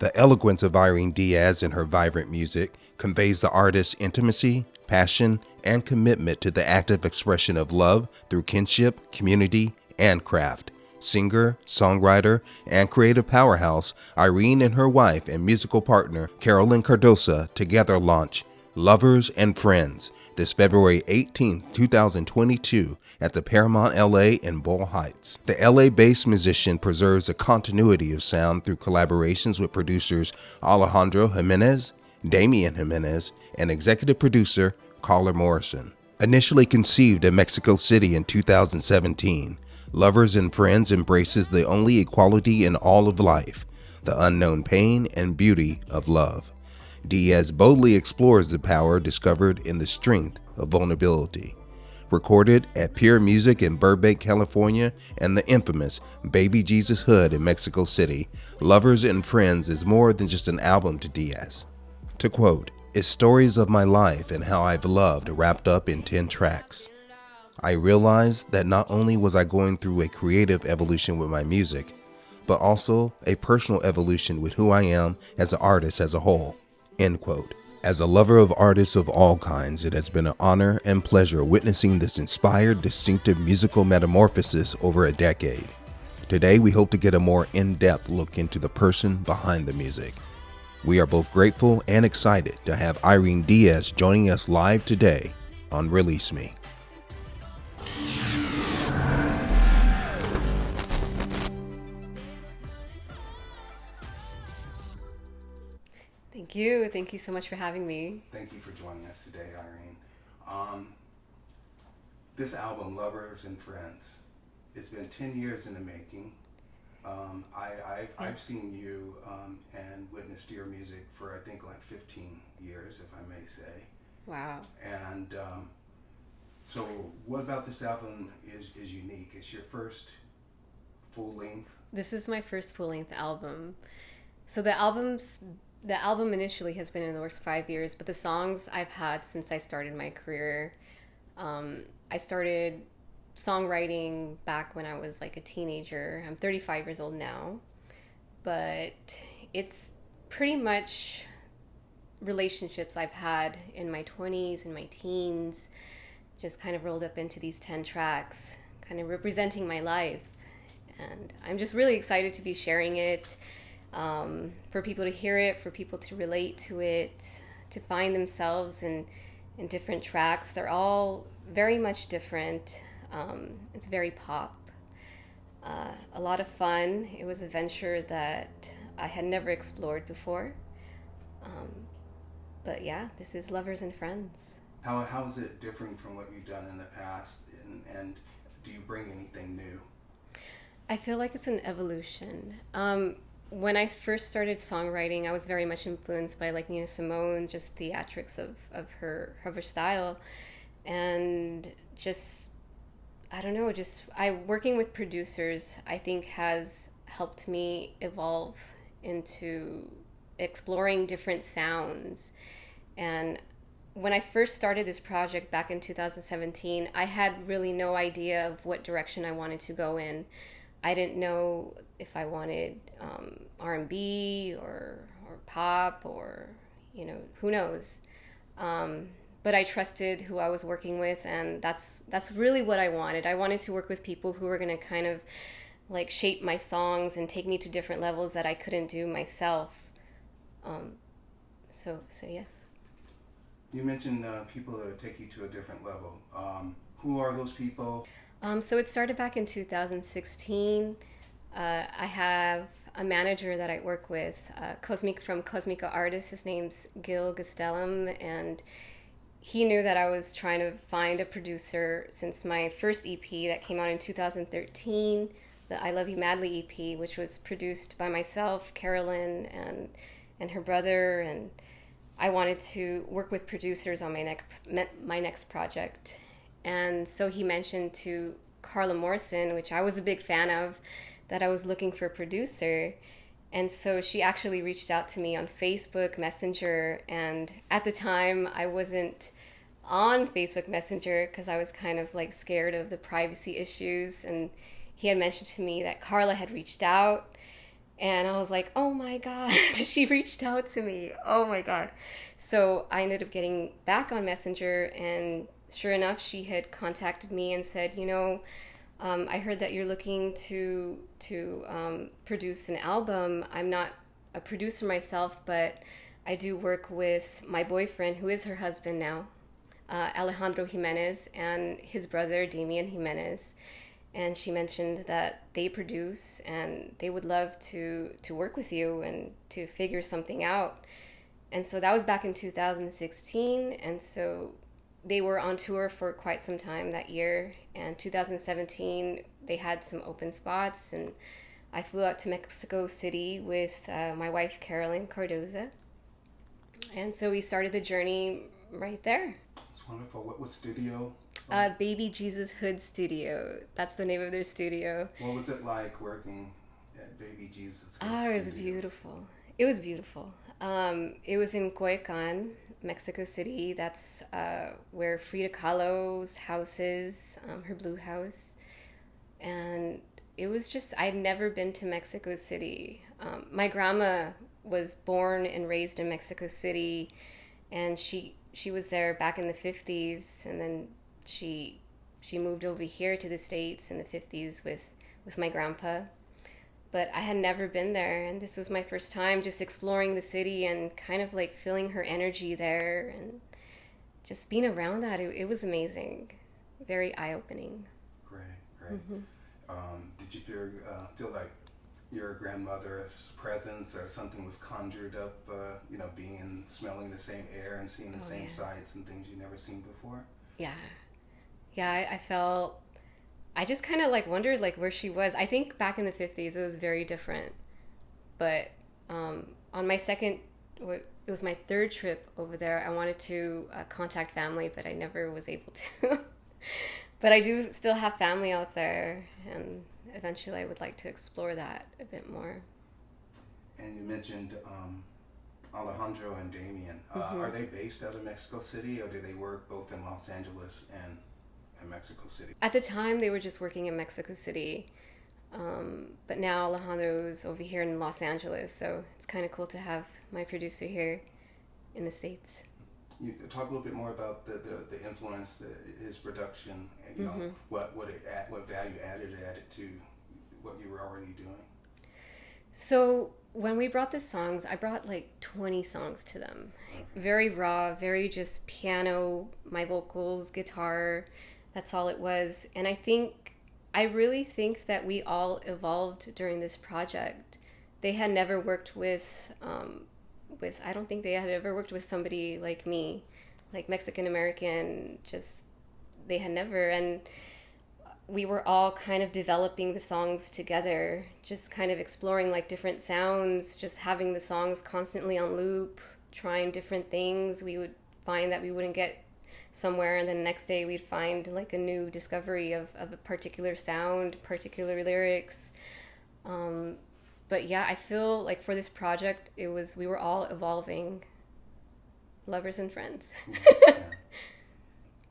The eloquence of Irene Diaz in her vibrant music conveys the artist's intimacy, passion, and commitment to the active expression of love through kinship, community, and craft. Singer, songwriter, and creative powerhouse, Irene and her wife and musical partner, Carolyn Cardosa, together launch Lovers and Friends this February 18, 2022 at the Paramount LA in Boyle Heights. The LA-based musician preserves a continuity of sound through collaborations with producers Alejandro Jimenez, Damian Jimenez, and executive producer Carla Morrison. Initially conceived in Mexico City in 2017, Lovers and Friends embraces the only equality in all of life, the unknown pain and beauty of love. Diaz boldly explores the power discovered in the strength of vulnerability. Recorded at Pure Music in Burbank, California, and the infamous Baby Jesus Hood in Mexico City, Lovers and Friends is more than just an album to Diaz. To quote, "It's stories of my life and how I've loved wrapped up in 10 tracks. I realized that not only was I going through a creative evolution with my music, but also a personal evolution with who I am as an artist as a whole." End quote. As a lover of artists of all kinds, it has been an honor and pleasure witnessing this inspired, distinctive musical metamorphosis over a decade. Today, we hope to get a more in-depth look into the person behind the music. We are both grateful and excited to have Irene Diaz joining us live today on Release Me. Thank you. Thank you so much for having me. Thank you for joining us today, Irene. This album, Lovers and Friends, it's been 10 years in the making. I've seen you and witnessed your music for I think like 15 years, if I may say. Wow. And so what about this album is unique? It's your first full length? This is my first full-length album. So the album initially has been in the works 5 years, but the songs I've had since I started my career. I started songwriting back when I was like a teenager. I'm 35 years old now, but it's pretty much relationships I've had in my 20s and my teens, just kind of rolled up into these 10 tracks, kind of representing my life. And I'm just really excited to be sharing it, for people to hear it, for people to relate to it, to find themselves in different tracks. They're all very much different. It's very pop. A lot of fun. It was a venture that I had never explored before. But yeah, this is Lovers and Friends. How is it different from what you've done in the past, and do you bring anything new? I feel like it's an evolution. When I first started songwriting, I was very much influenced by like Nina Simone, just theatrics of her style, and just I don't know, working with producers I think has helped me evolve into exploring different sounds. And when I first started this project back in 2017, I had really no idea of what direction I wanted to go in. I didn't know if I wanted R&B or pop or, who knows. But I trusted who I was working with, and that's really what I wanted. I wanted to work with people who were going to kind of like shape my songs and take me to different levels that I couldn't do myself. So yes. You mentioned people that would take you to a different level. Who are those people? So it started back in 2016. I have a manager that I work with, from Cosmica Artists. His name's Gil Gastelum, and he knew that I was trying to find a producer since my first EP that came out in 2013, the I Love You Madly EP, which was produced by myself, Carolyn, and her brother, and I wanted to work with producers on my next project. And so he mentioned to Carla Morrison, which I was a big fan of, that I was looking for a producer. And so she actually reached out to me on Facebook Messenger. And at the time, I wasn't on Facebook Messenger because I was kind of like scared of the privacy issues. And he had mentioned to me that Carla had reached out. And I was like, oh my God, she reached out to me. Oh my God. So I ended up getting back on Messenger, and sure enough, she had contacted me and said, I heard that you're looking to produce an album. I'm not a producer myself, but I do work with my boyfriend, who is her husband now, Alejandro Jimenez, and his brother, Damian Jimenez. And she mentioned that they produce and they would love to work with you and to figure something out. And so that was back in 2016. And so they were on tour for quite some time that year. And 2017, they had some open spots. And I flew out to Mexico City with my wife, Carolyn Cardoza. And so we started the journey right there. It's wonderful. What studio? Baby Jesus Hood Studio. That's the name of their studio. What was it like working at Baby Jesus Hood Oh, it was Studios? beautiful. It was beautiful. It was in Coyoacan, Mexico City. That's where Frida Kahlo's house is, her blue house. And it was just, I'd never been to Mexico City. My grandma was born and raised in Mexico City, and she was there back in the 50s, and then she moved over here to the States in the 50s with my grandpa. But I had never been there, and this was my first time just exploring the city and kind of like feeling her energy there and just being around that. It was amazing, very eye-opening. Great, great. Did you feel like your grandmother's presence or something was conjured up, smelling the same air and seeing the same sights and things you'd never seen before? Yeah, I felt, I just kind of like wondered like where she was. I think back in the 50s it was very different. But on my it was my third trip over there, I wanted to contact family, but I never was able to. But I do still have family out there, and eventually I would like to explore that a bit more. And you mentioned Alejandro and Damian. Are they based out of Mexico City, or do they work both in Los Angeles and Mexico City? At the time, they were just working in Mexico City. But now Alejandro's over here in Los Angeles, so it's kind of cool to have my producer here in the States. You talk a little bit more about the influence, his production, and what value added to what you were already doing. So when we brought the songs, I brought like 20 songs to them. Okay. Very raw, very just piano, my vocals, guitar. That's all it was. And I really think that we all evolved during this project. They had never worked with I don't think they had ever worked with somebody like me, like Mexican American, they had never. And we were all kind of developing the songs together, just kind of exploring like different sounds, just having the songs constantly on loop, trying different things. We would find that we wouldn't get somewhere, and then the next day we'd find like a new discovery of a particular sound, particular lyrics. But yeah, I feel like for this project, we were all evolving, lovers and friends. Yeah.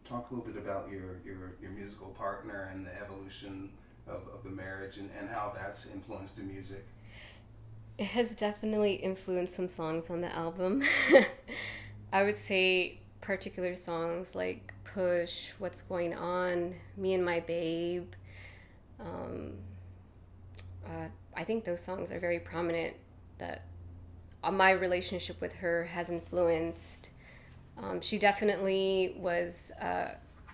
Talk a little bit about your musical partner and the evolution of the marriage and how that's influenced the music. It has definitely influenced some songs on the album. I would say particular songs like Push, What's Going On, Me and My Babe. I think those songs are very prominent that my relationship with her has influenced. She definitely was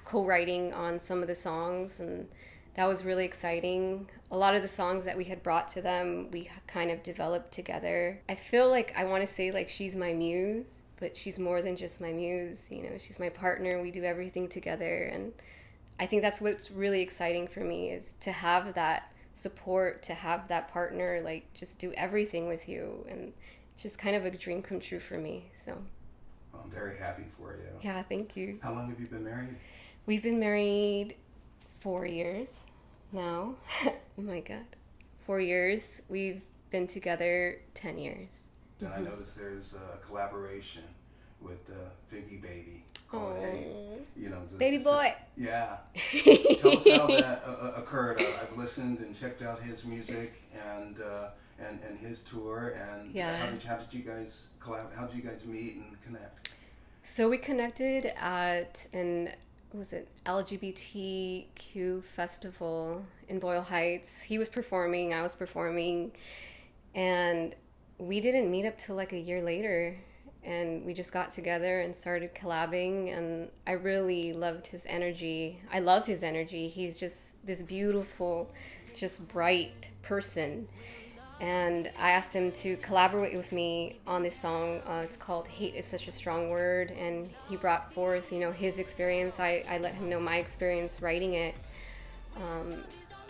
co-writing on some of the songs, and that was really exciting. A lot of the songs that we had brought to them, we kind of developed together. I feel like I want to say like she's my muse, but she's more than just my muse. She's my partner. We do everything together, and I think that's what's really exciting for me, is to have that support, to have that partner, like just do everything with you, and it's just kind of a dream come true for me. So I'm very happy for you. Yeah, thank you. How long have you been married? We've been married 4 years now. Oh my God. 4 years. We've been together 10 years. And I noticed there's a collaboration with Figgy Baby. Oh, Baby boy. Yeah. Tell us how that occurred. I've listened and checked out his music, and and his tour, and Yeah. how did you guys how did you guys meet and connect? So we connected at an was it LGBTQ festival in Boyle Heights. He was performing, I was performing, and we didn't meet up till like a year later. And we just got together and started collabing, and I really loved his energy. I love his energy. He's just this beautiful, just bright person. And I asked him to collaborate with me on this song. It's called "Hate Is Such a Strong Word," and he brought forth, his experience. I let him know my experience writing it,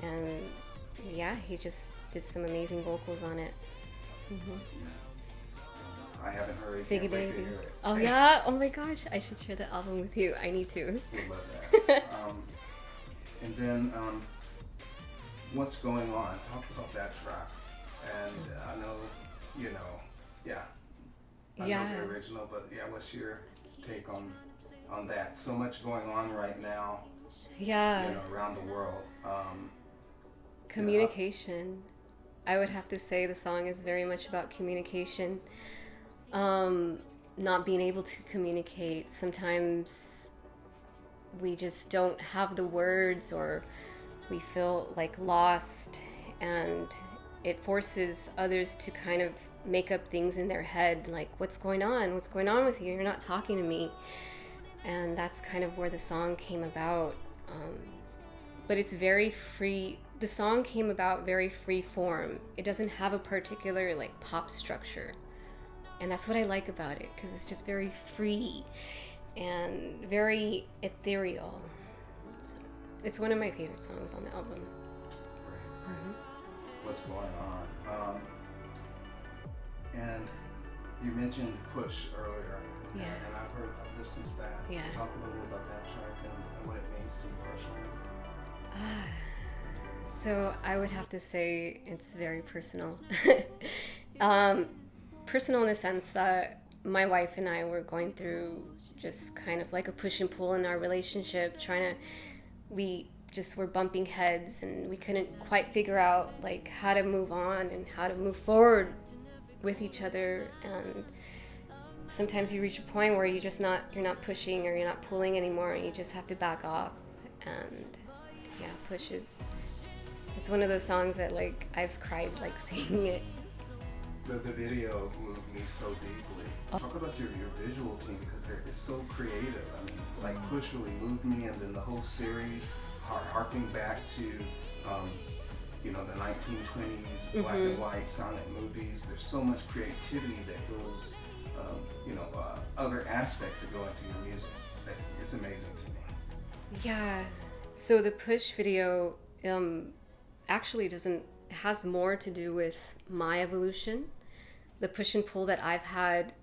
and yeah, he just did some amazing vocals on it. Mm-hmm. I haven't heard it. Figgy Baby. Oh yeah! Oh my gosh! I should share the album with you. I need to. Would love that. And then, what's going on? Talk about that track. And I know, I know the original, but what's your take on that? So much going on right now. Yeah. Around the world. Communication. I would have to say the song is very much about communication. Not being able to communicate. Sometimes we just don't have the words, or we feel like lost, and it forces others to kind of make up things in their head, like, what's going on with you, you're not talking to me. And that's kind of where the song came about. But it's very free. The song came about very free form. It doesn't have a particular like pop structure, and that's what I like about it, because it's just very free and very ethereal. So it's one of my favorite songs on the album. Mm-hmm. What's going on? And you mentioned Push earlier. Yeah. And I've listened to that. Yeah. Talk a little about that track and what it means to you personally. So I would have to say it's very personal. Personal in the sense that my wife and I were going through just kind of like a push and pull in our relationship, we just were bumping heads, and we couldn't quite figure out like how to move on and how to move forward with each other. And sometimes you reach a point where you're not pushing or you're not pulling anymore, and you just have to back off. And yeah, Push it's one of those songs that like I've cried like singing it. The video moved me so deeply. Talk about your visual team, because it's so creative. I mean, like Push really moved me, and then the whole series, harking back to, the 1920s black and white silent movies. There's so much creativity that goes, other aspects that go into your music. That it's amazing to me. Yeah. So the Push video actually has more to do with my evolution, the push and pull that I've had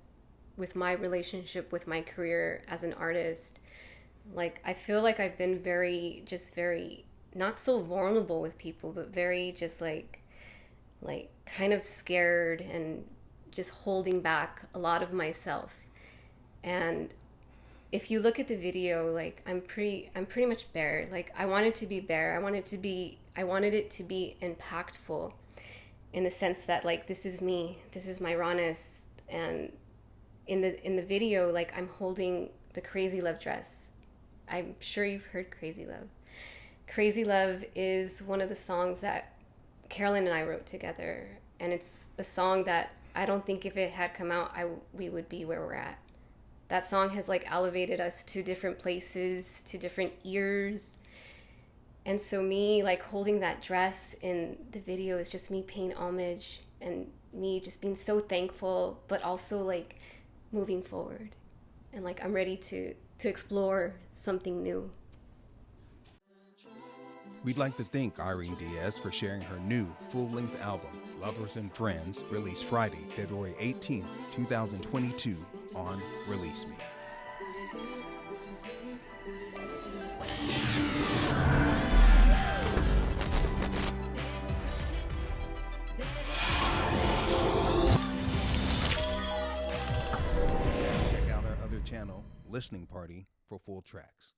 with my relationship with my career as an artist. Like, I feel like I've been very not so vulnerable with people, but very just like kind of scared and just holding back a lot of myself. And if you look at the video, like I'm pretty much bare. Like I wanted to be bare. I wanted it to be impactful, in the sense that like this is me. This is my rawness. And in the video, like I'm holding the Crazy Love dress. I'm sure you've heard Crazy Love. Crazy Love is one of the songs that Carolyn and I wrote together, and it's a song that I don't think if it had come out, we would be where we're at. That song has like elevated us to different places, to different ears. And so me like holding that dress in the video is just me paying homage, and me just being so thankful, but also like moving forward. And like I'm ready to explore something new. We'd like to thank Irene Diaz for sharing her new full-length album, Lovers and Friends, released Friday, February 18, 2022 on Release Me. Check out our other channel, Listening Party, for full tracks.